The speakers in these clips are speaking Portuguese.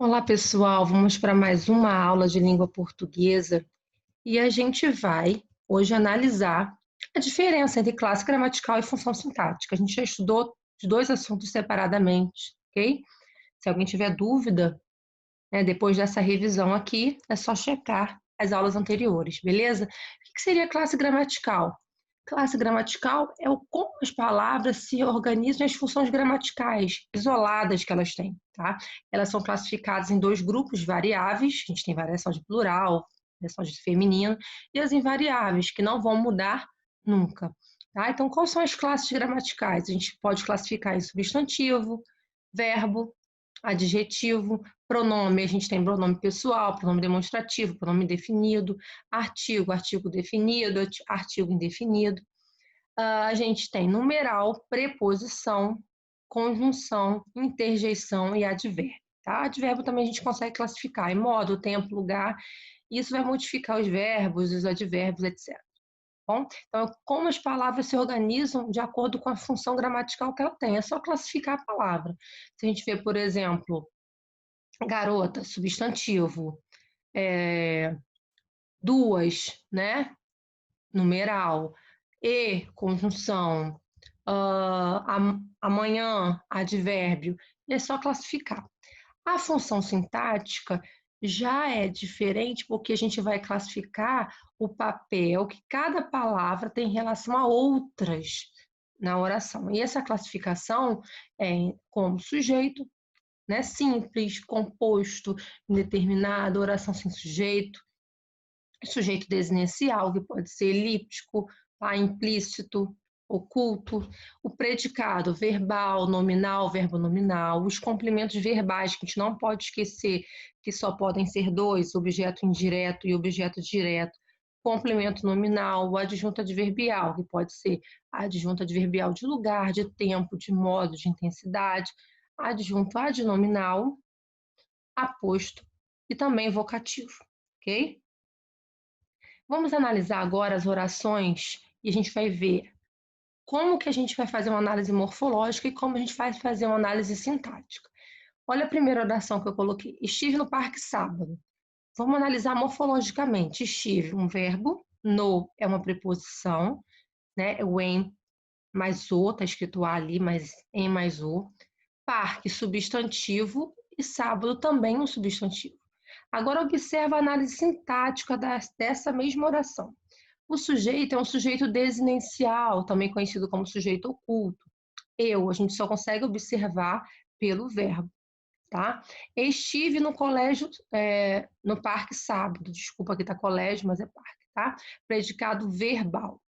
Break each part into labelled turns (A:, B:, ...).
A: Olá, pessoal. Vamos para mais uma aula de língua portuguesa e a gente vai hoje analisar a diferença entre classe gramatical e função sintática. A gente já estudou os dois assuntos separadamente, ok? Se alguém tiver dúvida, né, depois dessa revisão aqui, é só checar as aulas anteriores, beleza? O que seria classe gramatical? Classe gramatical é como as palavras se organizam as funções gramaticais isoladas que elas têm, tá? Elas são classificadas em dois grupos variáveis, a gente tem variação de plural, variação de feminino, e as invariáveis, que não vão mudar nunca, tá? Então, quais são as classes gramaticais? A gente pode classificar em substantivo, verbo, adjetivo, pronome. A gente tem pronome pessoal, pronome demonstrativo, pronome definido, artigo, artigo definido, artigo indefinido. A gente tem numeral, preposição, conjunção, interjeição e advérbio. Tá? Advérbio também a gente consegue classificar em modo, tempo, lugar. Isso vai modificar os verbos, os advérbios, etc. Bom, então, como as palavras se organizam de acordo com a função gramatical que ela tem. É só classificar a palavra. Se a gente vê, por exemplo, garota, substantivo, duas, né? Numeral, e, conjunção, amanhã, advérbio, é só classificar. A função sintática já é diferente porque a gente vai classificar o papel que cada palavra tem em relação a outras na oração. E essa classificação é como sujeito, né, simples, composto, indeterminado, oração sem sujeito, sujeito desinencial, que pode ser elíptico, tá, implícito, oculto, o predicado verbal, nominal, verbo nominal, os complementos verbais, que a gente não pode esquecer que só podem ser dois, objeto indireto e objeto direto, complemento nominal, o adjunto adverbial, que pode ser adjunto adverbial de lugar, de tempo, de modo, de intensidade, adjunto adnominal, aposto e também vocativo, ok? Vamos analisar agora as orações e a gente vai ver como que a gente vai fazer uma análise morfológica e como a gente vai fazer uma análise sintática. Olha a primeira oração que eu coloquei. Estive no parque sábado. Vamos analisar morfologicamente. Estive, um verbo. No é uma preposição, né? O em mais o, está escrito a ali, mas em mais o. Parque, substantivo. E sábado também um substantivo. Agora observa a análise sintática dessa mesma oração. O sujeito é um sujeito desinencial, também conhecido como sujeito oculto. Eu, a gente só consegue observar pelo verbo, tá? Estive no colégio, no parque sábado. Desculpa, aqui tá colégio, mas é parque, tá? Predicado verbal.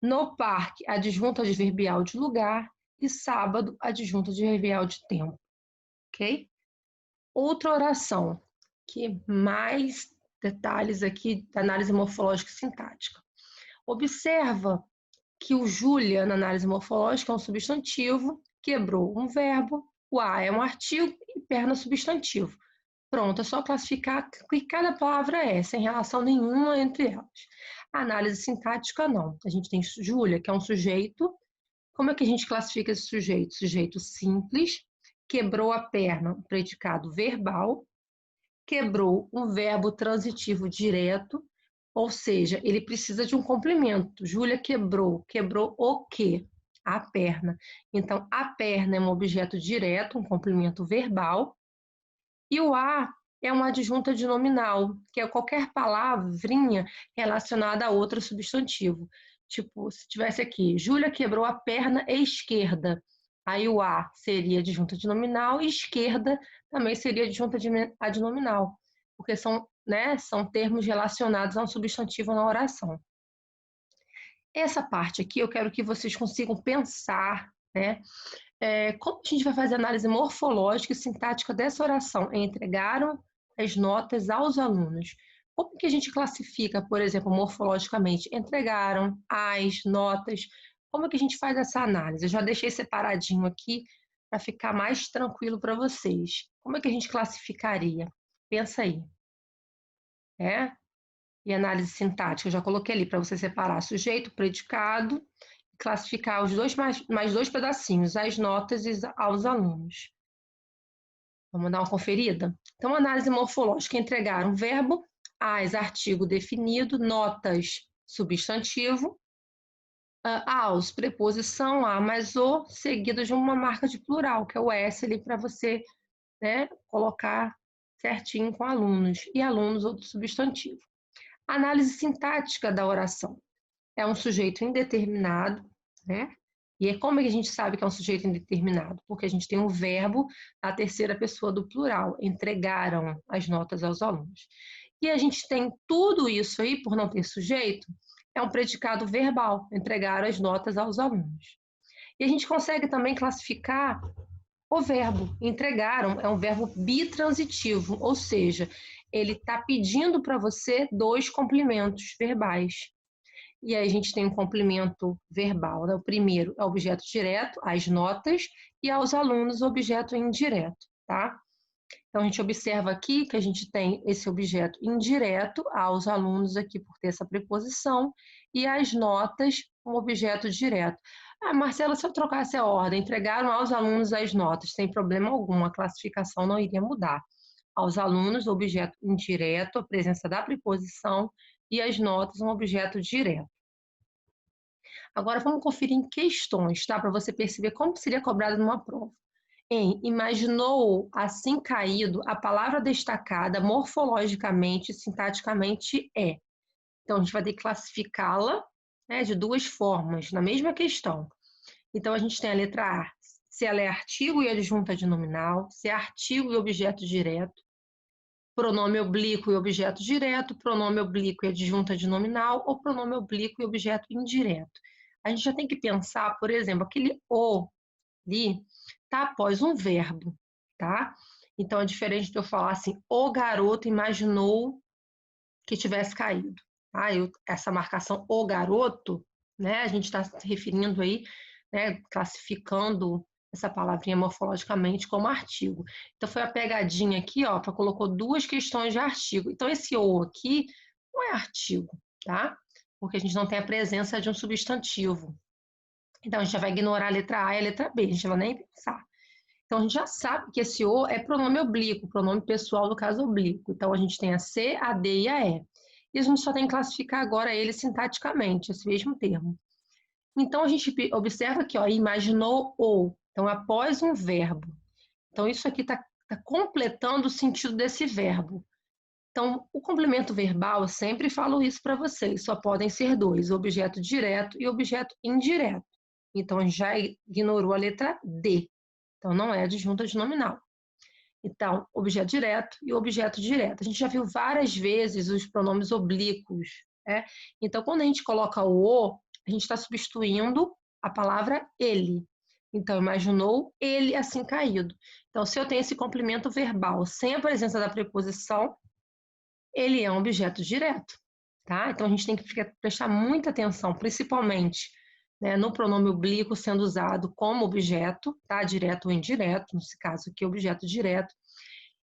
A: No parque, adjunto adverbial de lugar. E sábado, adjunto adverbial de tempo, ok? Outra oração, que mais detalhes aqui da análise morfológica e sintática. Observa que o Júlia, na análise morfológica, é um substantivo, quebrou um verbo, o a é um artigo e perna substantivo. Pronto, é só classificar o que cada palavra é, sem relação nenhuma entre elas. A análise sintática, não. A gente tem Júlia, que é um sujeito. Como é que a gente classifica esse sujeito? Sujeito simples, quebrou a perna, um predicado verbal, quebrou um verbo transitivo direto, ou seja, ele precisa de um complemento. Júlia quebrou. Quebrou o quê? A perna. Então, a perna é um objeto direto, um complemento verbal. E o a é uma adjunta de nominal, que é qualquer palavrinha relacionada a outro substantivo. Tipo, se tivesse aqui, Júlia quebrou a perna esquerda. Aí o a seria adjunta de nominal e esquerda também seria adjunta de adnominal, porque são, né, são termos relacionados a um substantivo na oração. Essa parte aqui eu quero que vocês consigam pensar, né? Como a gente vai fazer a análise morfológica e sintática dessa oração? Entregaram as notas aos alunos. Como que a gente classifica, por exemplo, morfologicamente? Entregaram as notas. Como que a gente faz essa análise? Eu já deixei separadinho aqui para ficar mais tranquilo para vocês. Como é que a gente classificaria? Pensa aí. E análise sintática, eu já coloquei ali para você separar sujeito, predicado, classificar os dois mais dois pedacinhos, as notas e aos alunos. Vamos dar uma conferida? Então, análise morfológica, entregaram verbo, as, artigo definido, notas, substantivo, aos, preposição, a mais o, seguido de uma marca de plural, que é o S ali, para você, né, colocar certinho com alunos, e alunos, outro substantivo. Análise sintática da oração. É um sujeito indeterminado, né? E como é que a gente sabe que é um sujeito indeterminado? Porque a gente tem um verbo na terceira pessoa do plural, entregaram as notas aos alunos. E a gente tem tudo isso aí, por não ter sujeito, é um predicado verbal, entregaram as notas aos alunos. E a gente consegue também classificar o verbo, entregaram, é um verbo bitransitivo, ou seja, ele está pedindo para você dois complementos verbais. E aí a gente tem um complemento verbal, né? O primeiro é o objeto direto, as notas, e aos alunos o objeto indireto, tá? Então a gente observa aqui que a gente tem esse objeto indireto aos alunos aqui por ter essa preposição, e as notas um objeto direto. Ah, Marcela, se eu trocasse a ordem, entregaram aos alunos as notas, sem problema algum, a classificação não iria mudar. Aos alunos, o objeto indireto, a presença da preposição, e as notas, um objeto direto. Agora vamos conferir em questões, tá? Para você perceber como seria cobrado numa prova. Imaginou assim caído, a palavra destacada morfologicamente e sintaticamente é. Então, a gente vai ter que classificá-la, né, de duas formas, na mesma questão. Então, a gente tem a letra A, se ela é artigo e adjunta de nominal, se é artigo e objeto direto, pronome oblíquo e objeto direto, pronome oblíquo e adjunta de nominal, ou pronome oblíquo e objeto indireto. A gente já tem que pensar, por exemplo, aquele o ali está após um verbo, tá? Então, é diferente de eu falar assim, o garoto imaginou que tivesse caído. Tá? Essa marcação, o garoto, né? A gente está se referindo aí, né? Classificando essa palavrinha morfologicamente como artigo. Então, foi a pegadinha aqui, ó, colocou duas questões de artigo. Então, esse o aqui não é artigo, tá? Porque a gente não tem a presença de um substantivo. Então, a gente já vai ignorar a letra A e a letra B, a gente não vai nem pensar. Então, a gente já sabe que esse O é pronome oblíquo, pronome pessoal, no caso oblíquo. Então, a gente tem a C, a D e a E. E a gente só tem que classificar agora ele sintaticamente, esse mesmo termo. Então, a gente observa aqui, ó, imaginou ou. Então, após um verbo. Então, isso aqui está completando o sentido desse verbo. Então, o complemento verbal, eu sempre falo isso para vocês, só podem ser dois, objeto direto e objeto indireto. Então, a gente já ignorou a letra D. Então, não é adjunta de nominal. Então, objeto direto e objeto direto. A gente já viu várias vezes os pronomes oblíquos, né? Então, quando a gente coloca o, a gente está substituindo a palavra ele. Então, imaginou ele assim caído. Então, se eu tenho esse complemento verbal sem a presença da preposição, ele é um objeto direto, tá? Então, a gente tem que prestar muita atenção, principalmente, né, no pronome oblíquo sendo usado como objeto, tá? Direto ou indireto, nesse caso aqui, objeto direto,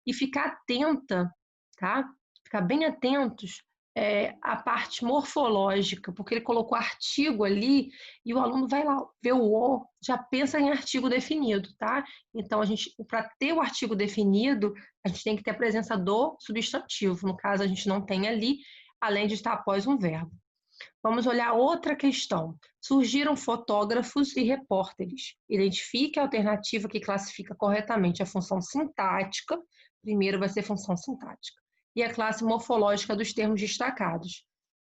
A: e ficar atenta, tá? Ficar bem atentos à parte morfológica, porque ele colocou artigo ali e o aluno vai lá ver o O, já pensa em artigo definido, tá? Então, para ter o artigo definido, a gente tem que ter a presença do substantivo. No caso, a gente não tem ali, além de estar após um verbo. Vamos olhar outra questão. Surgiram fotógrafos e repórteres. Identifique a alternativa que classifica corretamente a função sintática. Primeiro vai ser função sintática. E a classe morfológica dos termos destacados.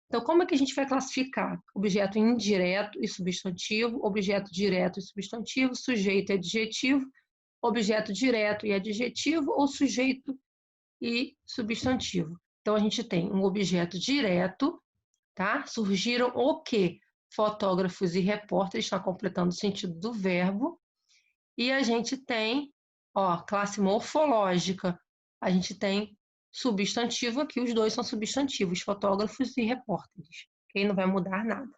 A: Então, como é que a gente vai classificar? Objeto indireto e substantivo, objeto direto e substantivo, sujeito e adjetivo, objeto direto e adjetivo ou sujeito e substantivo. Então, a gente tem um objeto direto, tá? Surgiram o quê? Fotógrafos e repórteres, está completando o sentido do verbo. E a gente tem, ó, classe morfológica. A gente tem substantivo aqui, os dois são substantivos, fotógrafos e repórteres. Ok? Não vai mudar nada.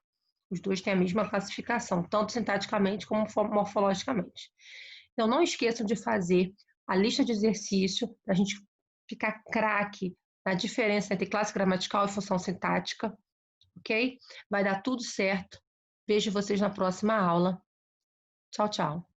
A: Os dois têm a mesma classificação, tanto sintaticamente como morfologicamente. Então, não esqueçam de fazer a lista de exercício para a gente ficar craque na diferença entre classe gramatical e função sintática. Ok? Vai dar tudo certo. Vejo vocês na próxima aula. Tchau, tchau.